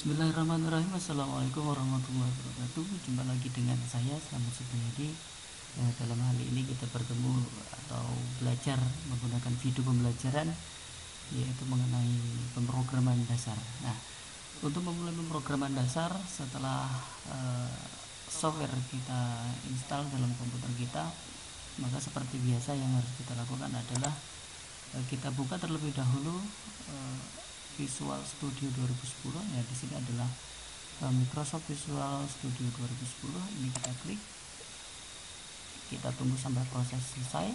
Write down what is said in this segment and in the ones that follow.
Bismillahirrahmanirrahim. Assalamualaikum warahmatullahi wabarakatuh. Jumpa lagi dengan saya Selamat Supriyadi. Dalam hal ini kita bertemu atau belajar menggunakan video pembelajaran, yaitu mengenai pemrograman dasar. Nah, untuk memulai pemrograman dasar, setelah software kita install dalam komputer kita, maka seperti biasa yang harus kita lakukan adalah kita buka terlebih dahulu Visual Studio 2010. Ya, di sini adalah Microsoft Visual Studio 2010. Ini kita klik, kita tunggu sampai proses selesai.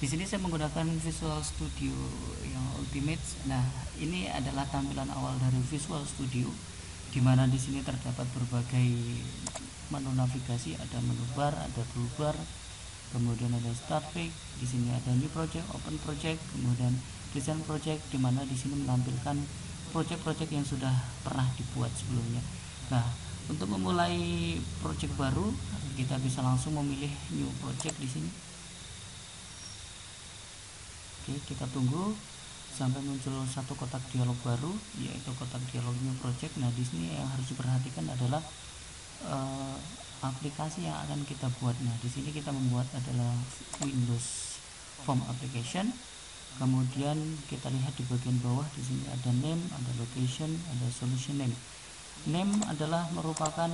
Di sini saya menggunakan Visual Studio yang Ultimate. Nah, ini adalah tampilan awal dari Visual Studio, di mana di sini terdapat berbagai menu navigasi. Ada menu bar, ada toolbar, kemudian ada start page. Di sini ada new project, open project, kemudian design project, di mana di sini menampilkan project-project yang sudah pernah dibuat sebelumnya. Nah, untuk memulai project baru, kita bisa langsung memilih new project di sini. Oke, kita tunggu sampai muncul satu kotak dialog baru, yaitu kotak dialog new project. Nah, di sini yang harus diperhatikan adalah aplikasi yang akan kita buat. Nah, di sini kita membuat adalah Windows Form Application. Kemudian kita lihat di bagian bawah, di sini ada name, ada location, ada solution name. Name adalah merupakan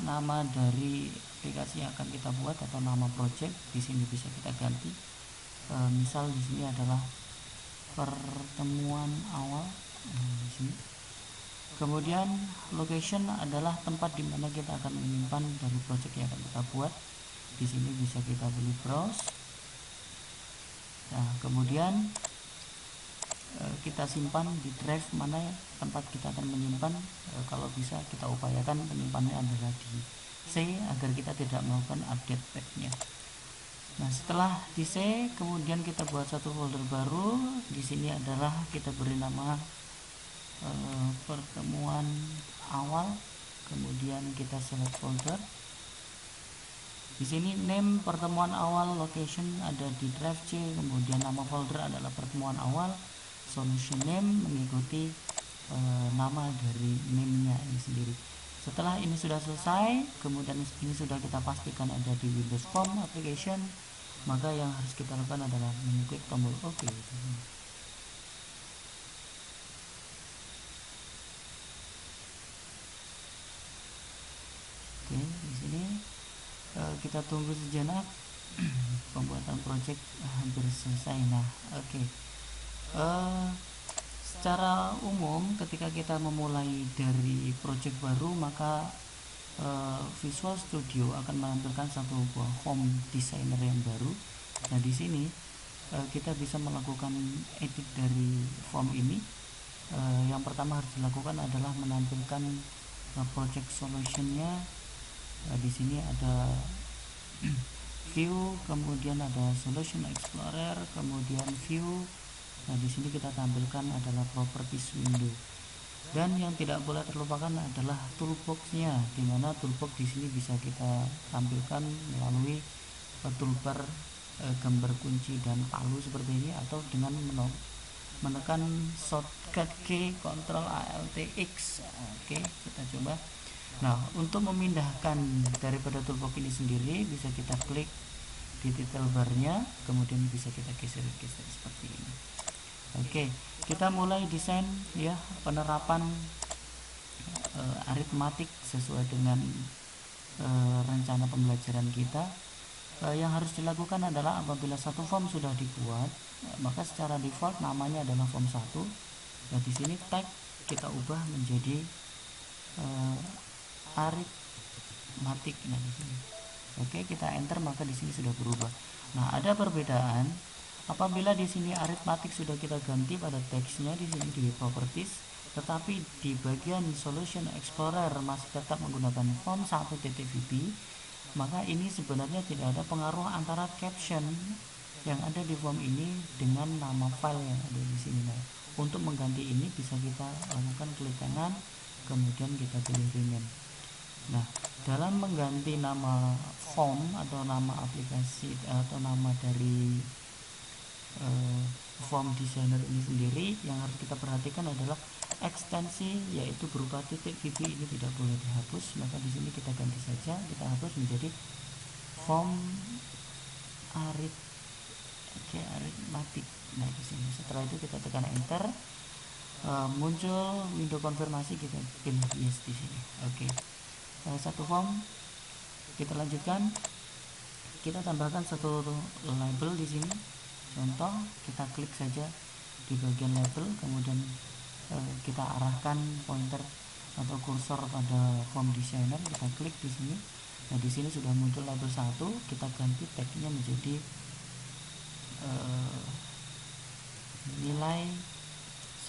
nama dari aplikasi yang akan kita buat atau nama project. Di sini bisa kita ganti. Misal di sini adalah pertemuan awal. Di sini. Kemudian location adalah tempat di mana kita akan menyimpan dari project yang akan kita buat. Di sini bisa kita pilih browse. Nah, kemudian kita simpan di drive mana tempat kita akan menyimpan. Kalau bisa kita upayakan penyimpanannya adalah di C agar kita tidak melakukan update path-nya. Nah, setelah di C, kemudian kita buat satu folder baru. Di sini adalah kita beri nama pertemuan awal, kemudian kita select folder. Di sini name pertemuan awal, location ada di drive C, kemudian nama folder adalah pertemuan awal, solution name mengikuti nama dari name-nya ini sendiri. Setelah ini sudah selesai, kemudian ini sudah kita pastikan ada di Windows Form Application, maka yang harus kita lakukan adalah mengklik tombol OK. Oke, di sini kita tunggu sejenak. Pembuatan project hampir selesai. Nah, oke. Secara umum ketika kita memulai dari project baru, maka Visual Studio akan menampilkan satu buah form designer yang baru. Nah, di sini kita bisa melakukan edit dari form ini. Yang pertama harus dilakukan adalah menampilkan project solutionnya. Di sini ada view, kemudian ada solution explorer, kemudian view. Nah, di sini kita tampilkan adalah properties window. Dan yang tidak boleh terlupakan adalah toolbox-nya, di mana toolbox di sini bisa kita tampilkan melalui toolbar gambar kunci dan palu seperti ini, atau dengan menekan shortcut key Ctrl Alt X. Oke, kita coba. Nah, untuk memindahkan daripada toolbox ini sendiri, bisa kita klik di title barnya, kemudian bisa kita geser-geser seperti ini. Oke, kita mulai desain ya, penerapan aritmatik sesuai dengan rencana pembelajaran kita. Yang harus dilakukan adalah apabila satu form sudah dibuat, maka secara default namanya adalah form 1. Nah, di sini tag kita ubah menjadi aritmatik. Nah, di sini. Oke, kita enter, maka di sini sudah berubah. Nah, ada perbedaan apabila di sini aritmatik sudah kita ganti pada teksnya di sini di properties, tetapi di bagian solution explorer masih tetap menggunakan form 1.vb, maka ini sebenarnya tidak ada pengaruh antara caption yang ada di form ini dengan nama file yang ada di sini. Nah, untuk mengganti ini bisa kita lakukan klik kanan, kemudian kita pilih rename. Nah, dalam mengganti nama form atau nama aplikasi atau nama dari form designer ini sendiri, yang harus kita perhatikan adalah ekstensi, yaitu berupa titik VB ini tidak boleh dihapus. Maka di sini kita ganti saja, kita hapus menjadi form aritmatik. Nah, di sini setelah itu kita tekan enter, muncul window konfirmasi, kita pilih yes di sini. Oke. Satu form kita lanjutkan, kita tambahkan satu label di sini. Contoh, kita klik saja di bagian label, kemudian kita arahkan pointer atau kursor pada form designer, kita klik di sini. Nah, di sini sudah muncul label 1, kita ganti tagnya menjadi nilai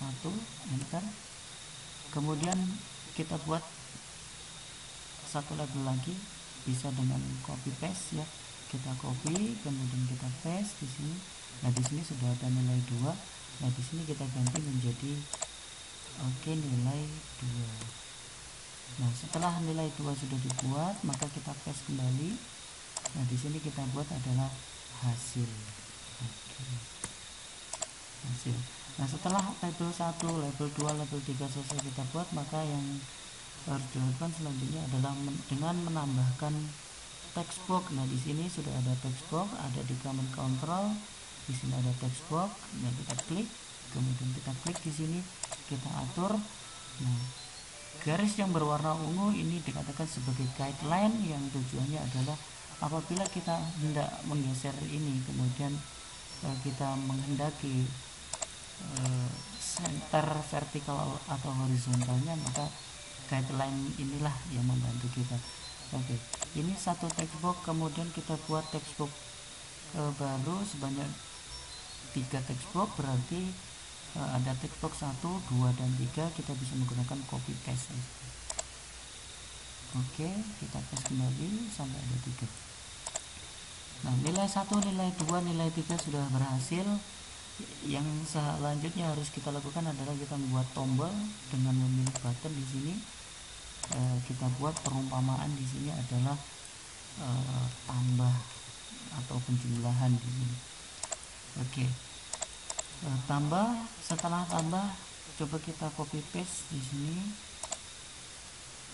1, enter. Kemudian kita buat satu label lagi, bisa dengan copy paste ya. Kita copy, kemudian kita paste di sini. Nah, di sini sudah ada nilai 2. Nah, di sini kita ganti menjadi nilai 2. Nah, setelah nilai 2 sudah dibuat, maka kita paste kembali. Nah, di sini kita buat adalah hasil. Hasil. Nah, setelah label 1, label 2, label 3 selesai kita buat, maka yang harus dilakukan selanjutnya adalah dengan menambahkan text box. Nah, di sini sudah ada text box, ada di command control. Di sini ada text box. Nah, kita klik, kemudian kita klik di sini, kita atur. Nah, garis yang berwarna ungu ini dikatakan sebagai guideline, yang tujuannya adalah apabila kita hendak menggeser ini, kemudian kita menghendaki center vertikal atau horizontalnya, maka guideline inilah yang membantu kita. Oke, ini satu text box, kemudian kita buat text box baru sebanyak 3 text box, berarti ada text box 1, 2, dan 3, kita bisa menggunakan copy paste. Oke, kita paste kembali sampai ada 3. Nah, nilai 1, nilai 2, nilai 3 sudah berhasil. Yang selanjutnya harus kita lakukan adalah kita membuat tombol dengan memilih button di sini. Kita buat perumpamaan di sini adalah tambah atau penjumlahan di sini. Oke. Tambah, setelah tambah coba kita copy paste di sini.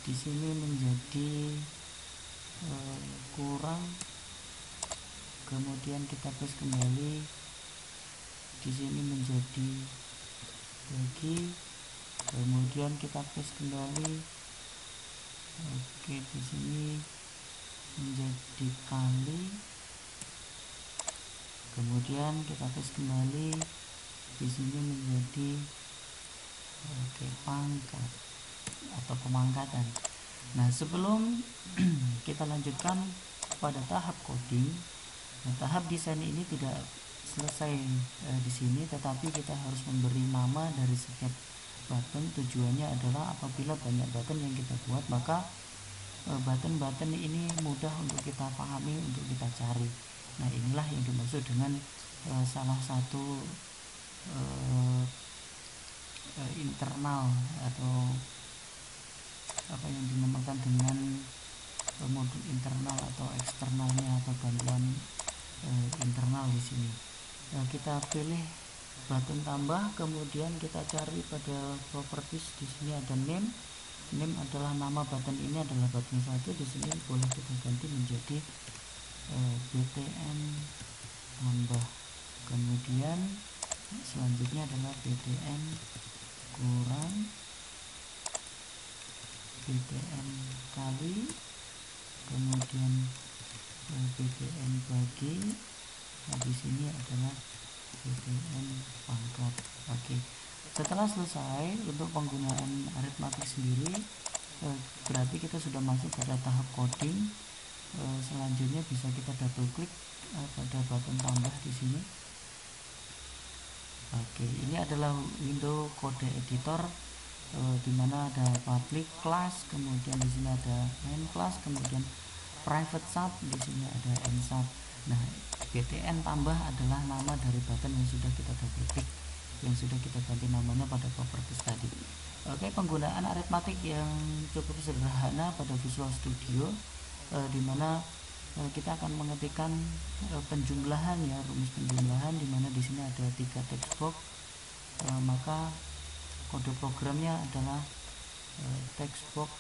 Di sini menjadi kurang, kemudian kita paste kembali. Di sini menjadi bagi, kemudian kita paste kembali. Oke, di sini menjadi kali, kemudian kita paste kembali. Di sini menjadi pangkat atau pemangkatan. Nah, sebelum kita lanjutkan pada tahap coding, nah, tahap desain ini tidak selesai di sini, tetapi kita harus memberi nama dari setiap button. Tujuannya adalah apabila banyak button yang kita buat, maka button-button ini mudah untuk kita pahami, untuk kita cari. Nah, inilah yang dimaksud dengan salah satu internal atau apa yang dinamakan dengan modul internal atau eksternalnya atau bantuan internal di sini. Kita pilih button tambah, kemudian kita cari pada properties. Di sini ada name. Name adalah nama button, ini adalah button 1. Di sini boleh kita ganti menjadi btn tambah. Kemudian selanjutnya adalah btn kurang, btn kali, kemudian btn bagi. Nah, di sini adalah btn pangkat. Oke. Setelah selesai untuk penggunaan aritmatik sendiri, berarti kita sudah masuk pada tahap coding. Selanjutnya bisa kita double klik pada button tambah di sini. Oke, ini adalah window kode editor, di mana ada public class, kemudian di sini ada main class, kemudian private sub, di sini ada end sub. Nah, btn tambah adalah nama dari button yang sudah kita double klik, yang sudah kita ganti namanya pada properties tadi. Oke, penggunaan aritmatik yang cukup sederhana pada Visual Studio, dimana kita akan mengetikkan penjumlahan ya, rumus penjumlahan, dimana di sini ada 3 text box. Maka kode programnya adalah text box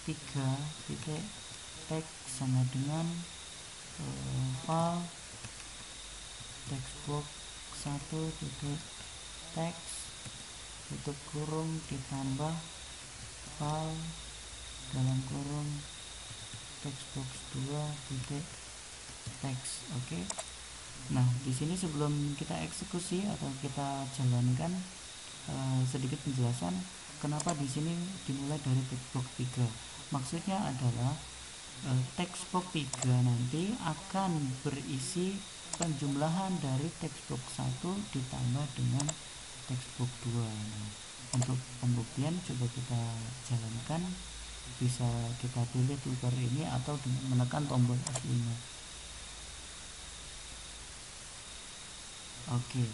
3 titik text sama dengan file text box 1 titik text tutup kurung ditambah file dalam kurung textbox 2 titik text. Oke. Nah, di sini sebelum kita eksekusi atau kita jalankan, sedikit penjelasan kenapa di sini dimulai dari textbox 3. Maksudnya adalah textbox 3 nanti akan berisi penjumlahan dari textbox 1 ditambah dengan textbox 2. Nah, untuk pembuktian coba kita jalankan, bisa kita pilih toolbar ini atau dengan menekan tombol F5. Oke,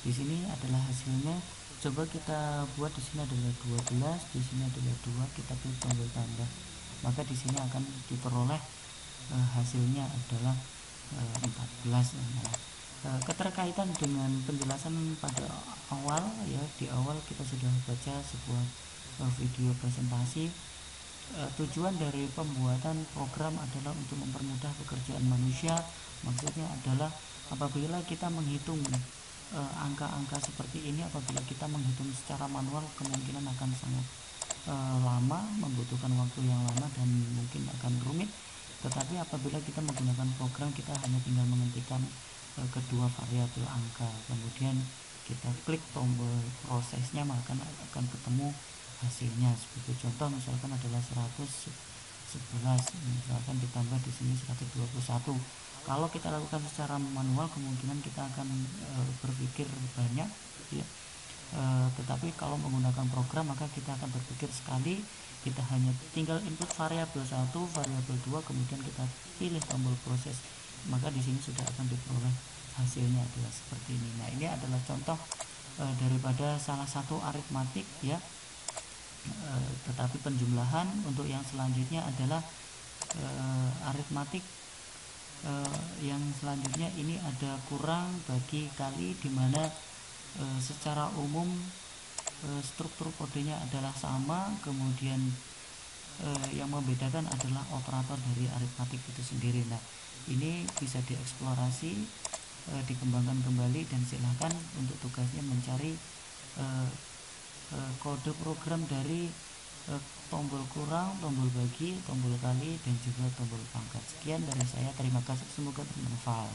di sini adalah hasilnya. Coba kita buat, di sini adalah 12, di sini adalah 2, kita pilih tombol tambah. Maka di sini akan diperoleh hasilnya adalah 14. Nah, keterkaitan dengan penjelasan pada awal ya, di awal kita sudah baca sebuah video presentasi. Tujuan dari pembuatan program adalah untuk mempermudah pekerjaan manusia. Maksudnya adalah apabila kita menghitung angka-angka seperti ini, apabila kita menghitung secara manual kemungkinan akan sangat lama, membutuhkan waktu yang lama dan mungkin akan rumit. Tetapi apabila kita menggunakan program, kita hanya tinggal mengetikkan kedua variabel angka, kemudian kita klik tombol prosesnya, maka akan ketemu hasilnya. Sebagai contoh misalkan adalah 111, misalkan ditambah di sini 121. Kalau kita lakukan secara manual kemungkinan kita akan berpikir banyak ya. Tetapi kalau menggunakan program maka kita akan berpikir sekali, kita hanya tinggal input variabel 1, variabel 2, kemudian kita pilih tombol proses, maka di sini sudah akan diperoleh hasilnya adalah seperti ini. Nah, ini adalah contoh daripada salah satu aritmatik ya. Tetapi penjumlahan untuk yang selanjutnya adalah aritmatik yang selanjutnya ini ada kurang bagi kali, dimana secara umum struktur kodenya adalah sama, kemudian yang membedakan adalah operator dari aritmatik itu sendiri. Nah, ini bisa dieksplorasi, dikembangkan kembali, dan silahkan untuk tugasnya mencari kode program dari tombol kurang, tombol bagi, tombol kali, dan juga tombol pangkat. Sekian dari saya, terima kasih, semoga bermanfaat.